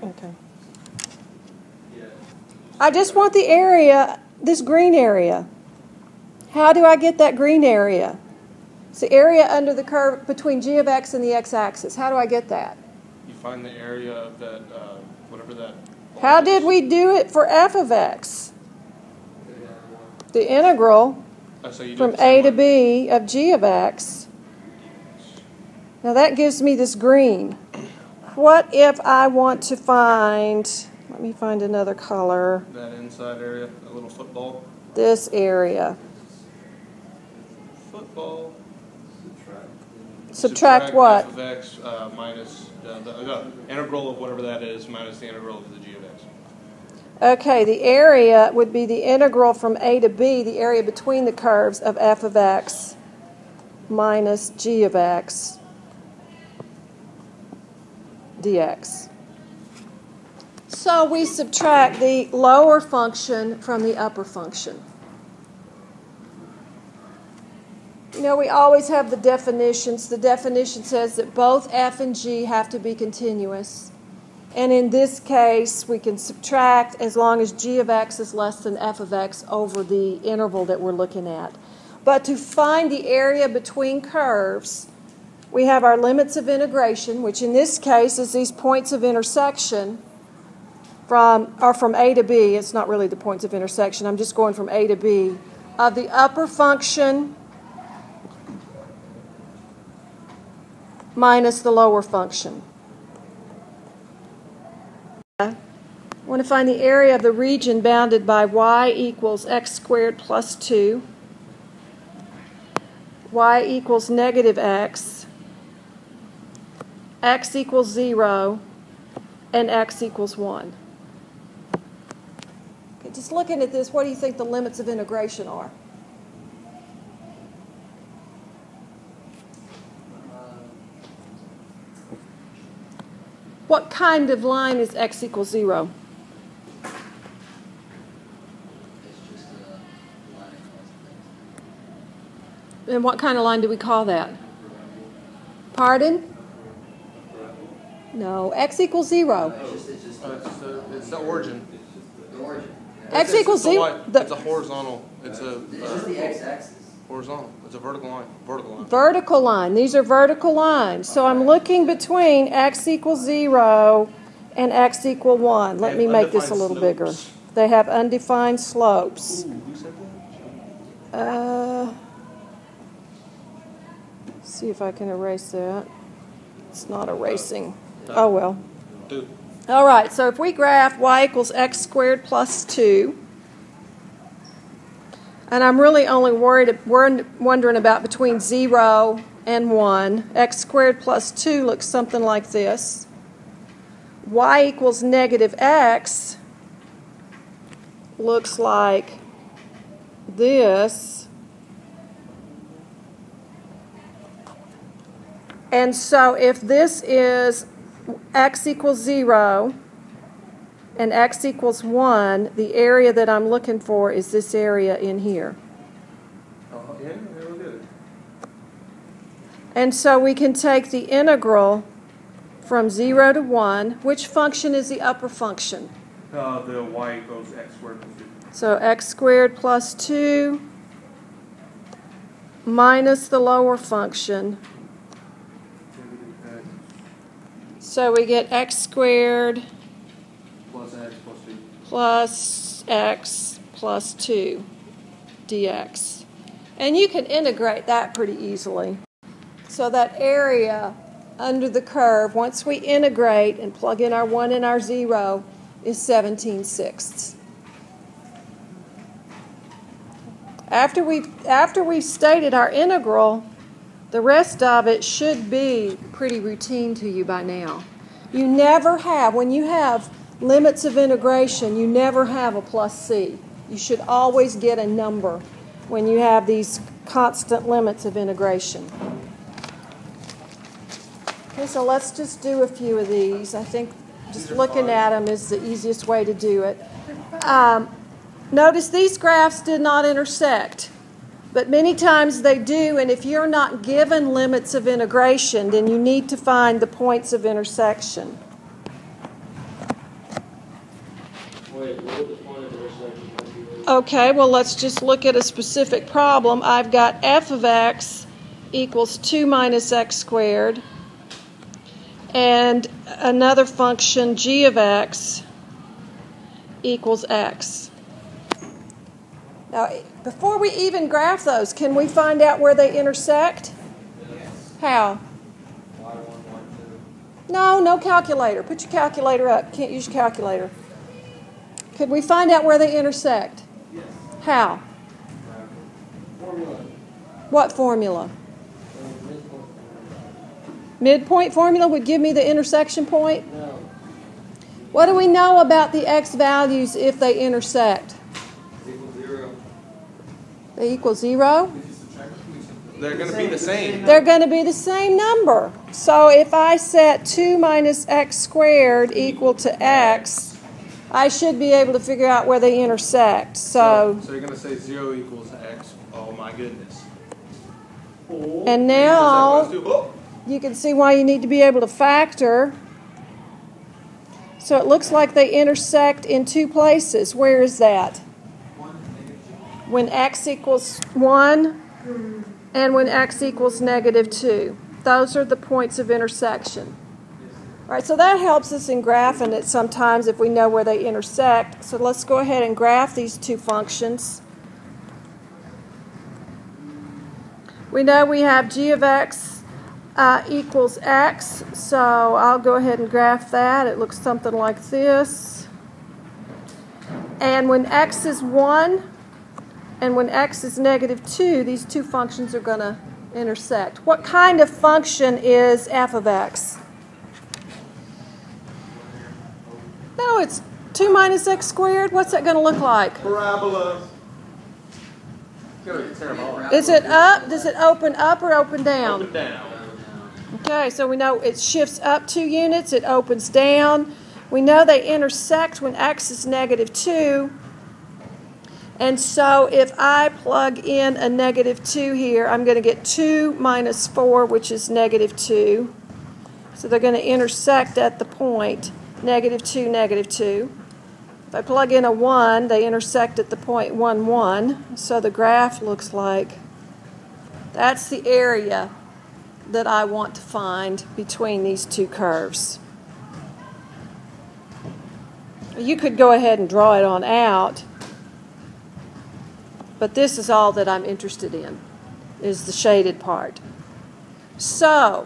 Okay. I just want the area, this green area. How do I get that green area? It's the area under the curve between g of x and the x-axis. How do I get that? You find the area of that, whatever that... How did we do it for f of x? The integral from a to b of g of x. Now that gives me this green. What if I want to find, let me find another color. That inside area, that little football. This area. Football. Subtract what? F of x minus the integral of whatever that is minus the integral of the g of x. Okay, the area would be the integral from a to b, the area between the curves of f of x minus g of x dx. So we subtract the lower function from the upper function. You know, we always have the definitions. The definition says that both f and g have to be continuous. And in this case, we can subtract as long as g of x is less than f of x over the interval that we're looking at. But to find the area between curves, we have our limits of integration, which in this case is these points of intersection from a to b. It's not really the points of intersection. I'm just going from a to b of the upper function minus the lower function. I want to find the area of the region bounded by y equals x squared plus 2, y equals negative x equals 0, and x equals 1. Okay, just looking at this, what do you think the limits of integration are? What kind of line is x equals 0? It's just a line. And what kind of line do we call that? Pardon? No, x equals 0. It's the origin. The origin. X equals 0. It's a horizontal. It's just the x-axis. Horizontal. It's a vertical line. Vertical line. Vertical line. These are vertical lines. So I'm looking between x equals 0 and x equal 1. Let me make this a little bigger. They have undefined slopes. Ooh, who said that? See if I can erase that. It's not erasing. Oh, well. Dude. All right, so if we graph y equals x squared plus 2, and I'm really only wondering about between 0 and 1, x squared plus 2 looks something like this. Y equals negative x looks like this. And so if this is x equals 0 and x equals 1, the area that I'm looking for is this area in here. Yeah, we'll do it. And so we can take the integral from 0 to 1. Which function is the upper function? The y equals x squared plus 2. So x squared plus 2 minus the lower function. So we get x squared Plus x plus 2. plus x plus 2 dx. And you can integrate that pretty easily. So that area under the curve, once we integrate and plug in our 1 and our 0, is 17/6. After we've stated our integral, the rest of it should be pretty routine to you by now. You never have, when you have limits of integration, you never have a plus c. You should always get a number when you have these constant limits of integration. Okay, so let's just do a few of these. I think just looking at them is the easiest way to do it. Notice these graphs did not intersect, but many times they do, and if you're not given limits of integration, then you need to find the points of intersection. Wait, what would the point of intersection be? Okay, well, let's just look at a specific problem. I've got f of x equals 2 minus x squared, and another function, g of x, equals x. Now, before we even graph those, can we find out where they intersect? How? No calculator. Put your calculator up. Can't use your calculator. Could we find out where they intersect? Yes. How? Formula. What formula? Midpoint formula would give me the intersection point? No. What do we know about the x values if they intersect? Equals 0. They equal 0? They're going to be the same. They're going to be the same number. So if I set 2 minus x squared equal to x, I should be able to figure out where they intersect. So you're going to say 0 equals x. Oh my goodness. and now you can see why you need to be able to factor. So it looks like they intersect in two places. Where is that? When x equals 1 and when x equals -2. Those are the points of intersection. All right, so that helps us in graphing it sometimes if we know where they intersect. So let's go ahead and graph these two functions. We know we have g of x equals x, so I'll go ahead and graph that. It looks something like this. And when x is 1 and when x is -2, these two functions are going to intersect. What kind of function is f of x? No, it's 2 minus x squared. What's that going to look like? Parabola. Is it up? Does it open up or open down? Open down. Okay, so we know it shifts up 2 units, it opens down. We know they intersect when x is -2. And so if I plug in a -2 here, I'm going to get 2 minus 4, which is -2. So they're going to intersect at the point -2, -2. If I plug in a 1, they intersect at the point 1, 1. So the graph looks like that's the area that I want to find between these two curves. You could go ahead and draw it on out, but this is all that I'm interested in, is the shaded part. So,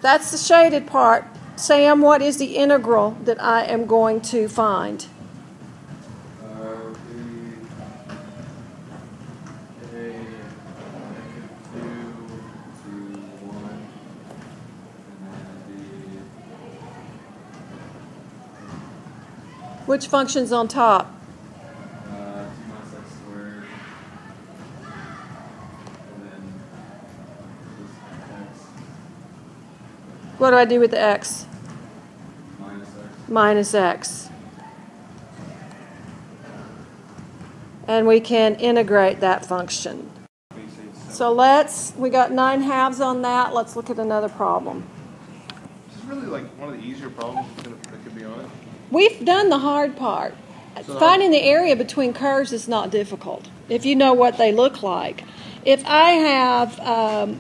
that's the shaded part. Sam, what is the integral that I am going to find? Which function's on top? 2 minus x squared. And then this x What do I do with the x? minus x. Minus x. And we can integrate that function. So we got 9/2 on that. Let's look at another problem. This is really like one of the easier problems that could be on it. We've done the hard part. Finding the area between curves is not difficult if you know what they look like. If I have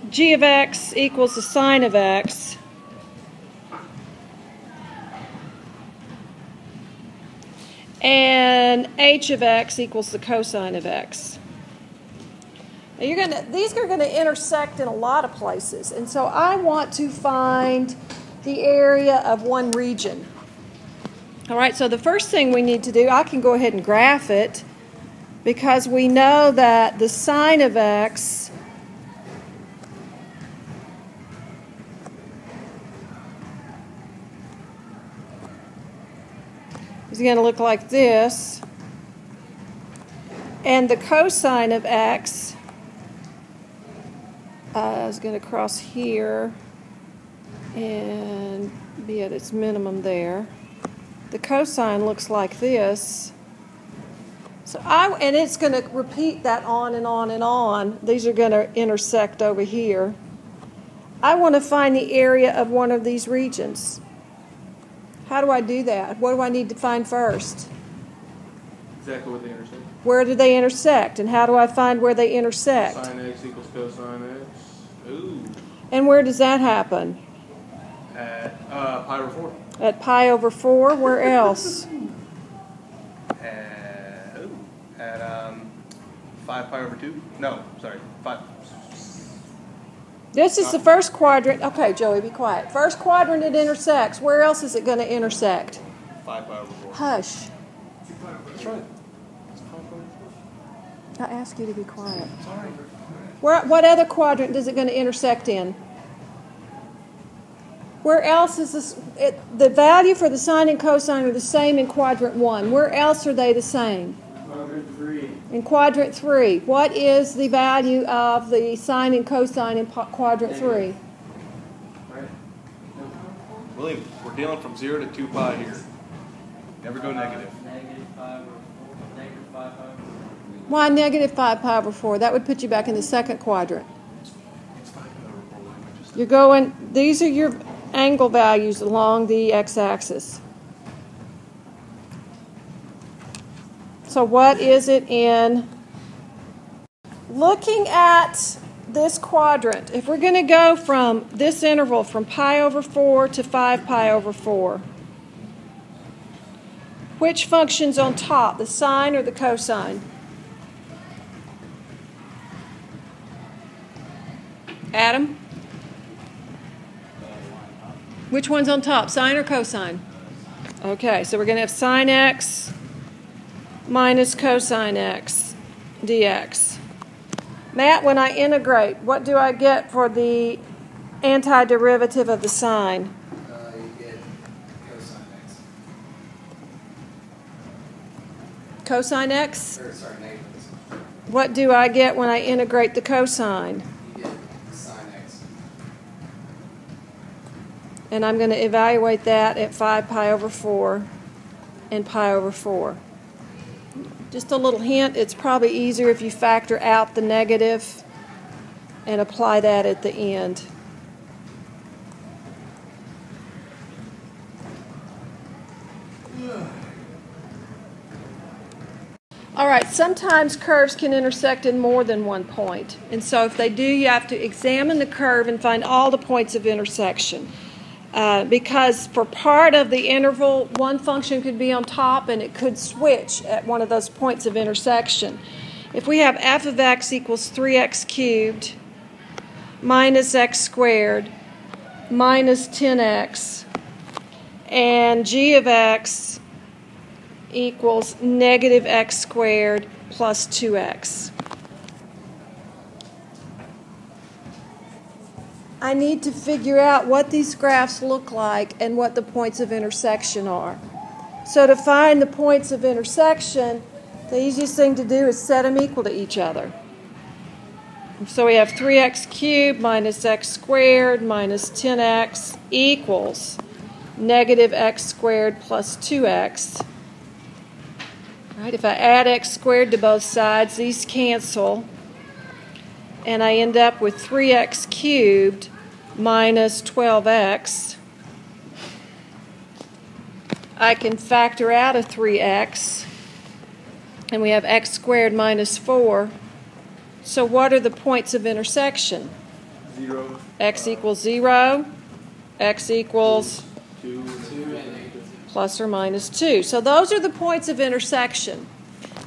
g of x equals the sine of x, and h of x equals the cosine of x. Now these are going to intersect in a lot of places, and so I want to find the area of one region. All right, so the first thing we need to do, I can go ahead and graph it, because we know that the sine of x is going to look like this, and the cosine of x is going to cross here and be at its minimum there. The cosine looks like this. So and it's going to repeat that on and on and on. These are going to intersect over here. I want to find the area of one of these regions. How do I do that? What do I need to find first? Exactly what they intersect. Where do they intersect? And how do I find where they intersect? Sine x equals cosine x. Ooh. And where does that happen? At pi over 4. At pi over 4? Where else? At 5 pi over 2? No, sorry. 5. This is the first quadrant. Okay, Joey, be quiet. First quadrant it intersects. Where else is it going to intersect? 5 pi over 4. Hush. That's right. It's 5 pi over 4. I ask you to be quiet. Sorry. What other quadrant is it going to intersect in? Where else is this? The value for the sine and cosine are the same in quadrant 1. Where else are they the same? Quadrant 3. In quadrant 3. What is the value of the sine and cosine in quadrant 3? Right? William, we're dealing from 0 to 2 pi here. Never go negative. Negative 5 over 4. Negative 5 over 4. Why negative 5 pi over 4? That would put you back in the second quadrant. It's 5 pi over 4. Just You're going, these are your angle values along the x-axis. So what is it in? Looking at this quadrant, if we're going to go from this interval from pi over 4 to 5 pi over 4, which function's on top, the sine or the cosine? Adam? Which one's on top, sine or cosine? Okay, so we're going to have sine x minus cosine x dx. Matt, when I integrate, what do I get for the antiderivative of the sine? You get cosine x. Cosine x? Or, sorry, negative x. What do I get when I integrate the cosine? You get sine x. And I'm going to evaluate that at 5 pi over 4 and pi over 4. Just a little hint, it's probably easier if you factor out the negative and apply that at the end. All right, sometimes curves can intersect in more than one point. And so if they do, you have to examine the curve and find all the points of intersection. Because for part of the interval, one function could be on top and it could switch at one of those points of intersection. If we have f of x equals 3x cubed minus x squared minus 10x and g of x equals negative x squared plus 2x. I need to figure out what these graphs look like and what the points of intersection are. So to find the points of intersection, the easiest thing to do is set them equal to each other. So we have 3x cubed minus x squared minus 10x equals negative x squared plus 2x. Right, if I add x squared to both sides, these cancel, and I end up with 3x cubed minus 12x. I can factor out a 3x, and we have x squared minus 4. So what are the points of intersection? 0. X equals 0, x equals 2. plus or minus 2. So those are the points of intersection.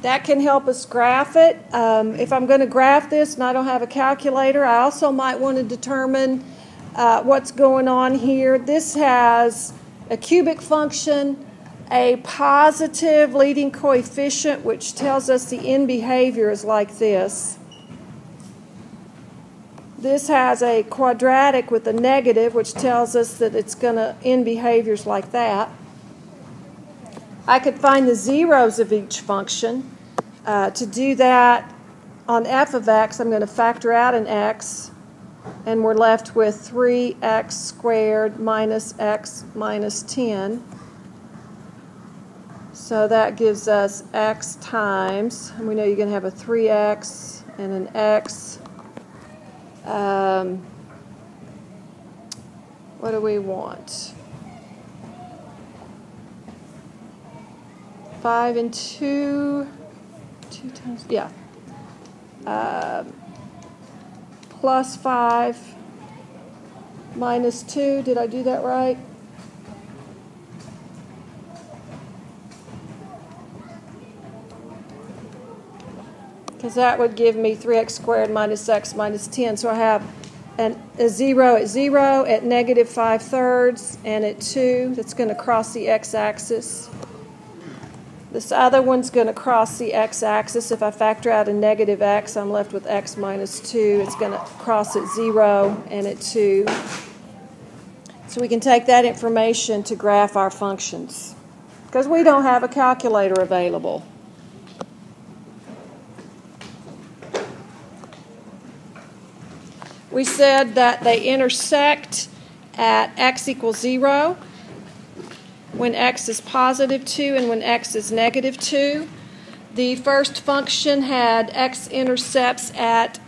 That can help us graph it. If I'm going to graph this and I don't have a calculator, I also might want to determine what's going on here. This has a cubic function, a positive leading coefficient, which tells us the end behavior is like this. This has a quadratic with a negative, which tells us that it's going to end behaviors like that. I could find the zeros of each function. To do that, on f of x, I'm going to factor out an x, and we're left with 3x squared minus x minus 10. So that gives us x times, and we know you're going to have a 3x and an x. What do we want? 5 and 2 times, yeah. Plus 5 minus 2, did I do that right? Because that would give me 3x squared minus x minus 10. So I have a 0 at 0, at negative 5/3, and at 2. That's going to cross the x-axis. This other one's going to cross the x-axis. If I factor out a negative x, I'm left with x minus 2. It's going to cross at 0 and at 2. So we can take that information to graph our functions, because we don't have a calculator available. We said that they intersect at x equals 0 when x is positive 2 and when x is negative 2. The first function had x-intercepts at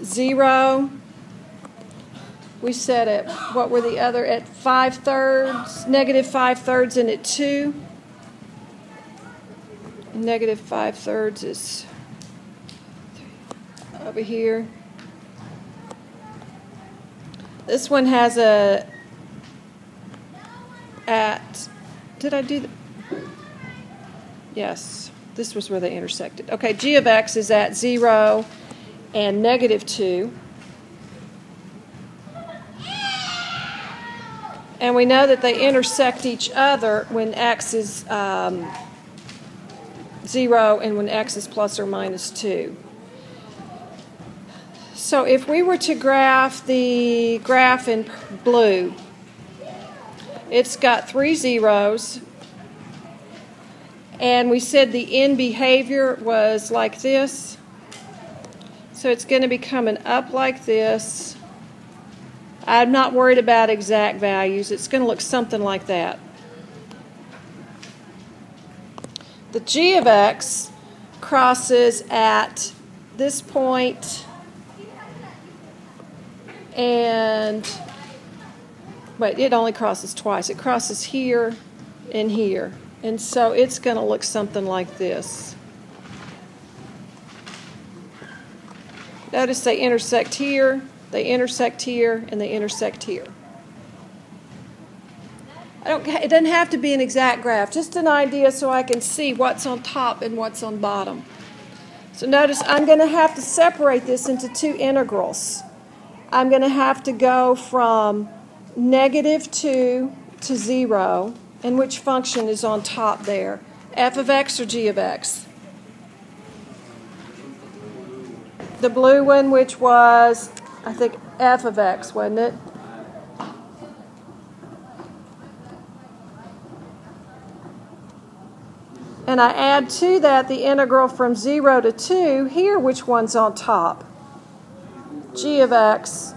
0. We said at, what were the other, at 5/3, negative 5/3, and at 2. Negative 5/3 is over here. This one has a at, did I do the, yes, this was where they intersected. Okay, g of x is at 0 and negative 2. And we know that they intersect each other when x is 0 and when x is plus or minus 2. So if we were to graph the graph in blue, it's got 3 zeros, and we said the end behavior was like this. So it's going to be coming up like this. I'm not worried about exact values. It's going to look something like that. The g of x crosses at this point and, wait, it only crosses twice. It crosses here and here. And so it's going to look something like this. Notice they intersect here, they intersect here, and they intersect here. It doesn't have to be an exact graph, just an idea so I can see what's on top and what's on bottom. So notice I'm going to have to separate this into two integrals. I'm going to have to go from negative 2 to 0, and which function is on top there? F of x or g of x? The blue one, which was, I think, f of x, wasn't it? And I add to that the integral from 0 to 2. Here, which one's on top? G of x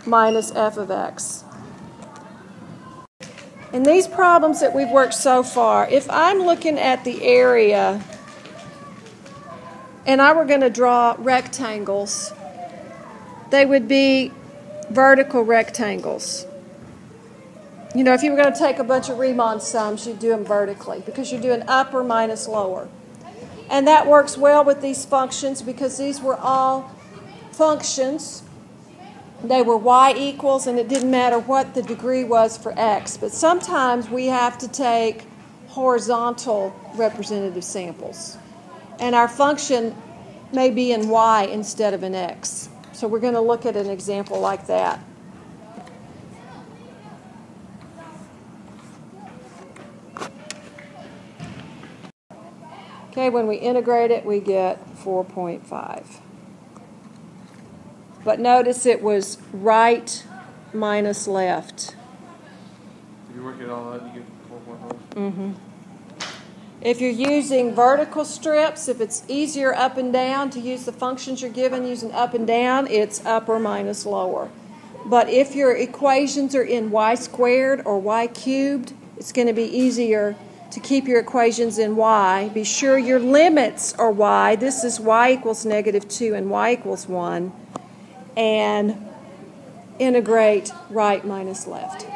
minus f of x. In these problems that we've worked so far, if I'm looking at the area and I were going to draw rectangles, they would be vertical rectangles. You know, if you were going to take a bunch of Riemann sums, you'd do them vertically because you're doing upper minus lower. And that works well with these functions because these were all functions. They were y equals, and it didn't matter what the degree was for x. But sometimes we have to take horizontal representative samples. And our function may be in y instead of in x. So we're going to look at an example like that. Okay, when we integrate it, we get 4.5. But notice it was right minus left. If you work it all out, you get 4.5. Mm-hmm. If you're using vertical strips, if it's easier up and down to use the functions you're given using up and down, it's upper minus lower. But if your equations are in y squared or y cubed, it's going to be easier to keep your equations in y. Be sure your limits are y. This is y equals negative 2 and y equals 1. And integrate right minus left.